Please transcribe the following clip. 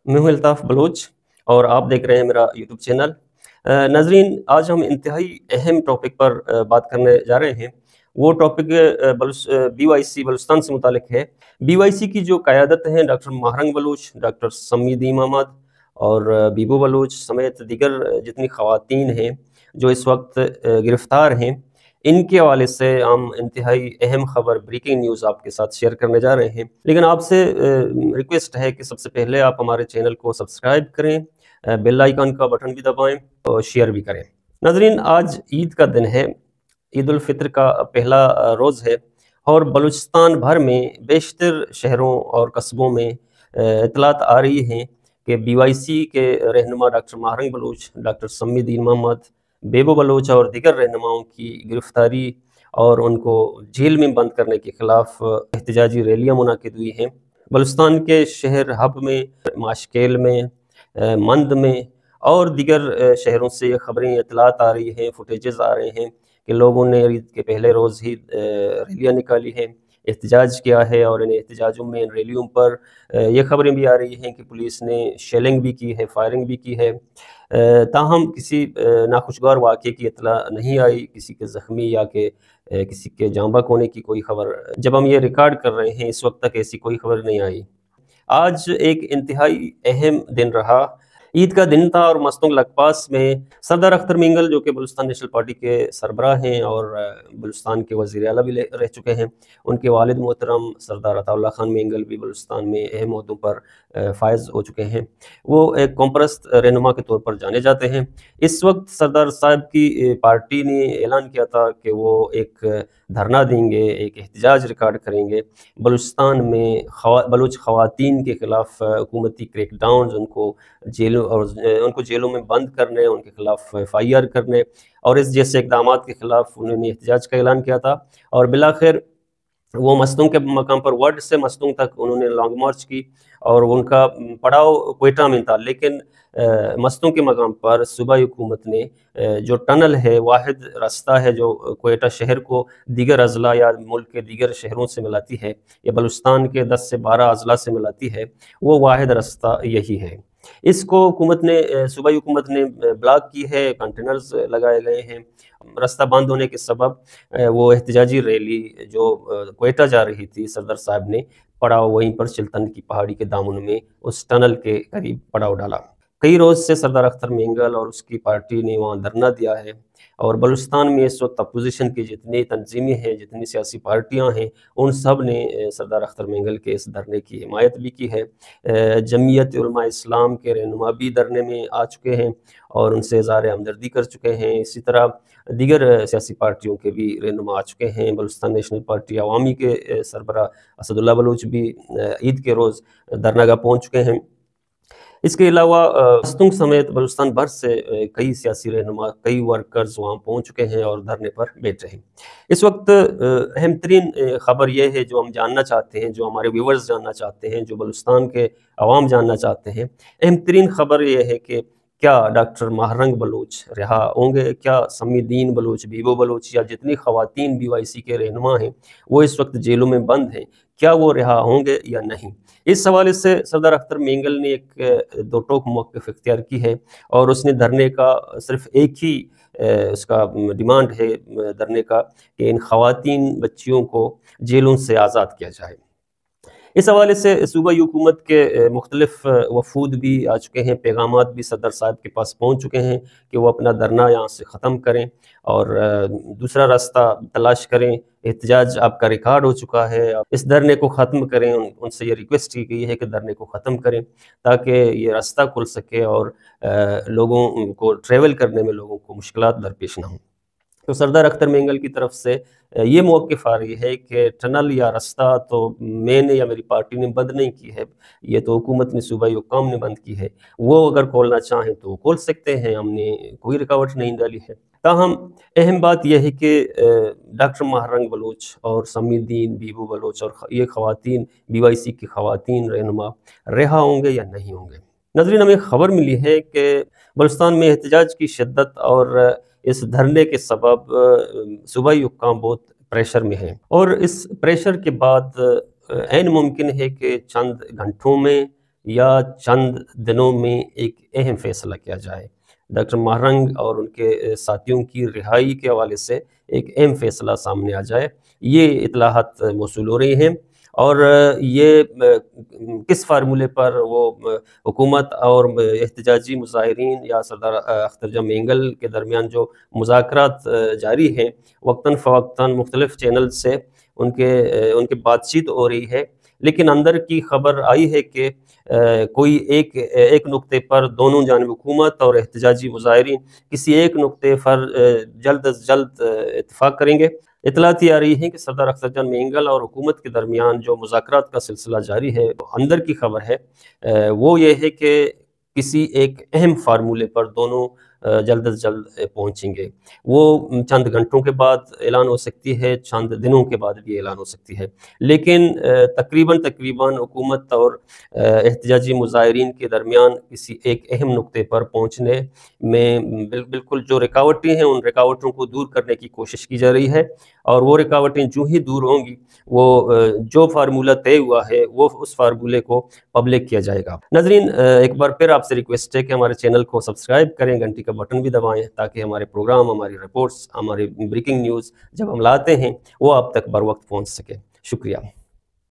मैं हूं अल्ताफ बलोच और आप देख रहे हैं मेरा यूट्यूब चैनल। नाजरीन, आज हम इंतहाई अहम टॉपिक पर बात करने जा रहे हैं। वो टॉपिक BYC बलूचिस्तान से मुतालिक है। BYC की जो क़यादत हैं डॉक्टर महरंग बलूच, डॉक्टर समीदी महमद और बीबो बलूच समेत दीगर जितनी ख़वातीन हैं जो इस वक्त गिरफ़्तार हैं, इनके हवाले से हम इंतहाई अहम खबर ब्रेकिंग न्यूज़ आपके साथ शेयर करने जा रहे हैं। लेकिन आपसे रिक्वेस्ट है कि सबसे पहले आप हमारे चैनल को सब्सक्राइब करें, बेल आइकन का बटन भी दबाएं और शेयर भी करें। नाजरीन, आज ईद का दिन है, ईद उल फितर का पहला रोज़ है और बलूचिस्तान भर में बेशतर शहरों और कस्बों में इतलात आ रही हैं कि BYC के रहनुमा डॉक्टर महरंग बलूच, डॉक्टर समीदीन मोहम्मद, बेबो बलोच और दीगर रहनुमाओं की गिरफ्तारी और उनको जेल में बंद करने के खिलाफ एहतजाजी रैलियाँ मुनाकिद हुई हैं। बलूचिस्तान के शहर हब में, माशकेल में, मंद में और दीगर शहरों से ये खबरें इतलात आ रही हैं, फुटेजेस आ रहे हैं कि लोगों ने ईद के पहले रोज़ ही रैलियाँ निकाली हैं, एहतजाज किया है और इन एहतजाजों में, इन रैलियों पर ये खबरें भी आ रही हैं कि पुलिस ने शेलिंग भी की है, फायरिंग भी की है। ताहम किसी नाखुशगवार वाक़े की इत्तला नहीं आई, किसी के ज़ख्मी या कि किसी के जाँ बहक होने की कोई खबर। जब हम ये रिकॉर्ड कर रहे हैं इस वक्त तक ऐसी कोई खबर नहीं आई। आज एक इंतहाई अहम दिन रहा, ईद का दिन था और मस्तूंग लखपास में सरदार अख्तर मिंगल जो कि बलूचिस्तान नेशनल पार्टी के सरबराह हैं और बलूचिस्तान के वज़ीर आला भी रह चुके हैं, उनके वालिद मोहतरम सरदार अताउल्लाह खान मिंगल भी बलूचिस्तान में अहम ओहदों पर फायज़ हो चुके हैं। वो एक कौमपरस्त रहनुमा के तौर पर जाने जाते हैं। इस वक्त सरदार साहब की पार्टी ने ऐलान किया था कि वो एक धरना देंगे, एक एहतजाज रिकॉर्ड करेंगे। बलूचिस्तान में बलूच ख़वातीन के ख़िलाफ़ हुकूमती क्रैकडाउन, उनको जेलों में बंद करने, उनके खिलाफ FIR करने और इस जैसे इक़दाम के ख़िलाफ़ उन्होंने एहतजाज का ऐलान किया था। और बिलाखिर वो मस्तूंग के मकाम पर वर्ड से मस्तूंग तक उन्होंने लॉन्ग मार्च की और उनका पड़ाव क्वेटा में था। लेकिन मस्तूंग के मकाम पर सूबाई हुकूमत ने जो टनल है, वाहिद रास्ता है जो क्वेटा शहर को दीगर अजला या मुल्क के दीगर शहरों से मिलाती है या बलूचिस्तान के 10 से 12 अजला से मिलाती है, वो वाहिद रास्ता यही है। इसको हुकूमत ने सूबाई हुकूमत ने ब्लॉक की है, कंटेनर्स लगाए गए हैं। रास्ता बंद होने के सबब वो एहतजाजी रैली जो क्वेटा जा रही थी, सरदार साहब ने पड़ाव वहीं पर चिल्तन की पहाड़ी के दामन में उस टनल के करीब पड़ाव डाला। कई रोज़ से सरदार अख्तर मिंगल और उसकी पार्टी ने वहाँ धरना दिया है और बलूचिस्तान में इस वक्त अपोजिशन की जितनी तंजीमें हैं, जितनी सियासी पार्टियाँ हैं, उन सब ने सरदार अख्तर मिंगल के इस धरने की हिमायत भी की है। जमीयत उलमा इस्लाम के रहनुमा भी धरने में आ चुके हैं और उनसे इज़हार हमदर्दी कर चुके हैं। इसी तरह दीगर सियासी पार्टियों के भी रहनुमा आ चुके हैं। बलूचिस्तान नेशनल पार्टी अवामी के सरबराह असदुल्ला बलूच भी ईद के रोज़ धरनागाह पहुँच चुके हैं। इसके अलावा मस्तूंग समेत बलूचिस्तान भर से कई सियासी रहनुमा, कई वर्कर्स वहाँ पहुँच चुके हैं और धरने पर बैठे हैं। इस वक्त अहम तरीन ख़बर यह है जो हम जानना चाहते हैं, जो हमारे व्यूवर्स जानना चाहते हैं, जो बलूचिस्तान के अवाम जानना चाहते हैं। अहम तरीन ख़बर यह है कि क्या डॉक्टर महरंग बलूच रिहा होंगे? क्या समीदीन बलूच, बीबो बलूच या जितनी ख़वातीन BYC के रहनुमा हैं वो इस वक्त जेलों में बंद हैं, क्या वो रिहा होंगे या नहीं? इस हवाले से सरदार अख्तर मिंगल ने एक दो टोक मौक़िफ़ इख्तियार की है और उसने धरने का सिर्फ एक ही उसका डिमांड है धरने का कि इन ख़वातीन बच्चियों को जेलों से आज़ाद किया जाए। इस हवाले से सूबाई हुकूमत के मुख्तलिफ वफूद भी आ चुके हैं, पैगामात भी सदर साहब के पास पहुँच चुके हैं कि वो अपना धरना यहाँ से ख़त्म करें और दूसरा रास्ता तलाश करें। एहतजाज आपका रिकॉर्ड हो चुका है, आप इस धरने को ख़त्म करें। उनसे ये रिक्वेस्ट की गई है कि धरने को ख़त्म करें ताकि ये रास्ता खुल सके और लोगों को ट्रैवल करने में लोगों को मुश्किलात दरपेश ना हों। तो सरदार अख्तर मिंगल की तरफ से ये मौक़िफ़ आ रही है कि टनल या रास्ता तो मैंने या मेरी पार्टी ने बंद नहीं की है, ये तो हुकूमत ने, सूबाई हुक्काम ने बंद की है। वो अगर खोलना चाहें तो खोल सकते हैं, हमने कोई रुकावट नहीं डाली है। ताहम अहम बात यह है कि डॉक्टर महरंग बलूच और समीदीन, बीबो बलूच और ये ख़वातीन, BYC की ख़वातीन रहनुमा रिहा होंगे या नहीं होंगे। नाज़रीन, हमें ख़बर मिली है कि बलूचिस्तान में एहतजाज की शिद्दत और इस धरने के सबब सूबाई हुक्काम बहुत प्रेशर में हैं और इस प्रेशर के बाद ऐन मुमकिन है कि चंद घंटों में یا چند دنوں میں ایک اہم فیصلہ کیا جائے۔ ڈاکٹر مہرنگ اور ان کے ساتھیوں کی رہائی کے حوالے سے ایک اہم فیصلہ سامنے آ جائے، یہ اطلاعات موصول ہو رہی ہیں۔ اور یہ کس فارمولے پر وہ حکومت اور احتجاجی مظاہرین یا سردار اختر مینگل کے درمیان جو مذاکرات جاری ہیں، وقتاً فوقتاً مختلف چینل سے ان کے بات چیت ہو رہی ہے، لیکن اندر کی خبر آئی ہے کہ کوئی ایک نقطے پر دونوں جانب حکومت اور احتجاجی مظاہرین کسی ایک نقطے پر جلد از جلد اتفاق کریں گے۔ اطلاعات یہ آ رہی ہیں کہ سردار اختر جان مینگل اور حکومت کے درمیان جو مذاکرات کا سلسلہ جاری ہے، اندر کی خبر ہے وہ یہ ہے کہ کسی ایک اہم فارمولے پر دونوں جلد از جلد پہنچیں گے۔ وہ چند گھنٹوں کے بعد اعلان ہو سکتی ہے، چند دنوں کے بعد بھی اعلان ہو سکتی ہے، لیکن تقریباً حکومت اور احتجاجی مظاہرین کے درمیان کسی ایک اہم نقطے پر پہنچنے میں بالکل جو رکاوٹیں ہیں، ان رکاوٹوں کو دور کرنے کی کوشش کی جا رہی ہے، اور وہ رکاوٹیں جو ہی دور ہوں گی، وہ جو فارمولہ طے ہوا ہے وہ اس فارمولے کو پبلک کیا جائے گا۔ ناظرین، ایک بار پھر آپ سے ریکویسٹ ہے کہ ہمارے چینل کو سبسکرائب کریں، گھنٹی کا بٹن بھی دبائیں، تاکہ ہمارے پروگرام، ہماری رپورٹس، ہماری بریکنگ نیوز جب ہم لاتے ہیں وہ آپ تک بر وقت پہنچ سکے۔ شکریہ۔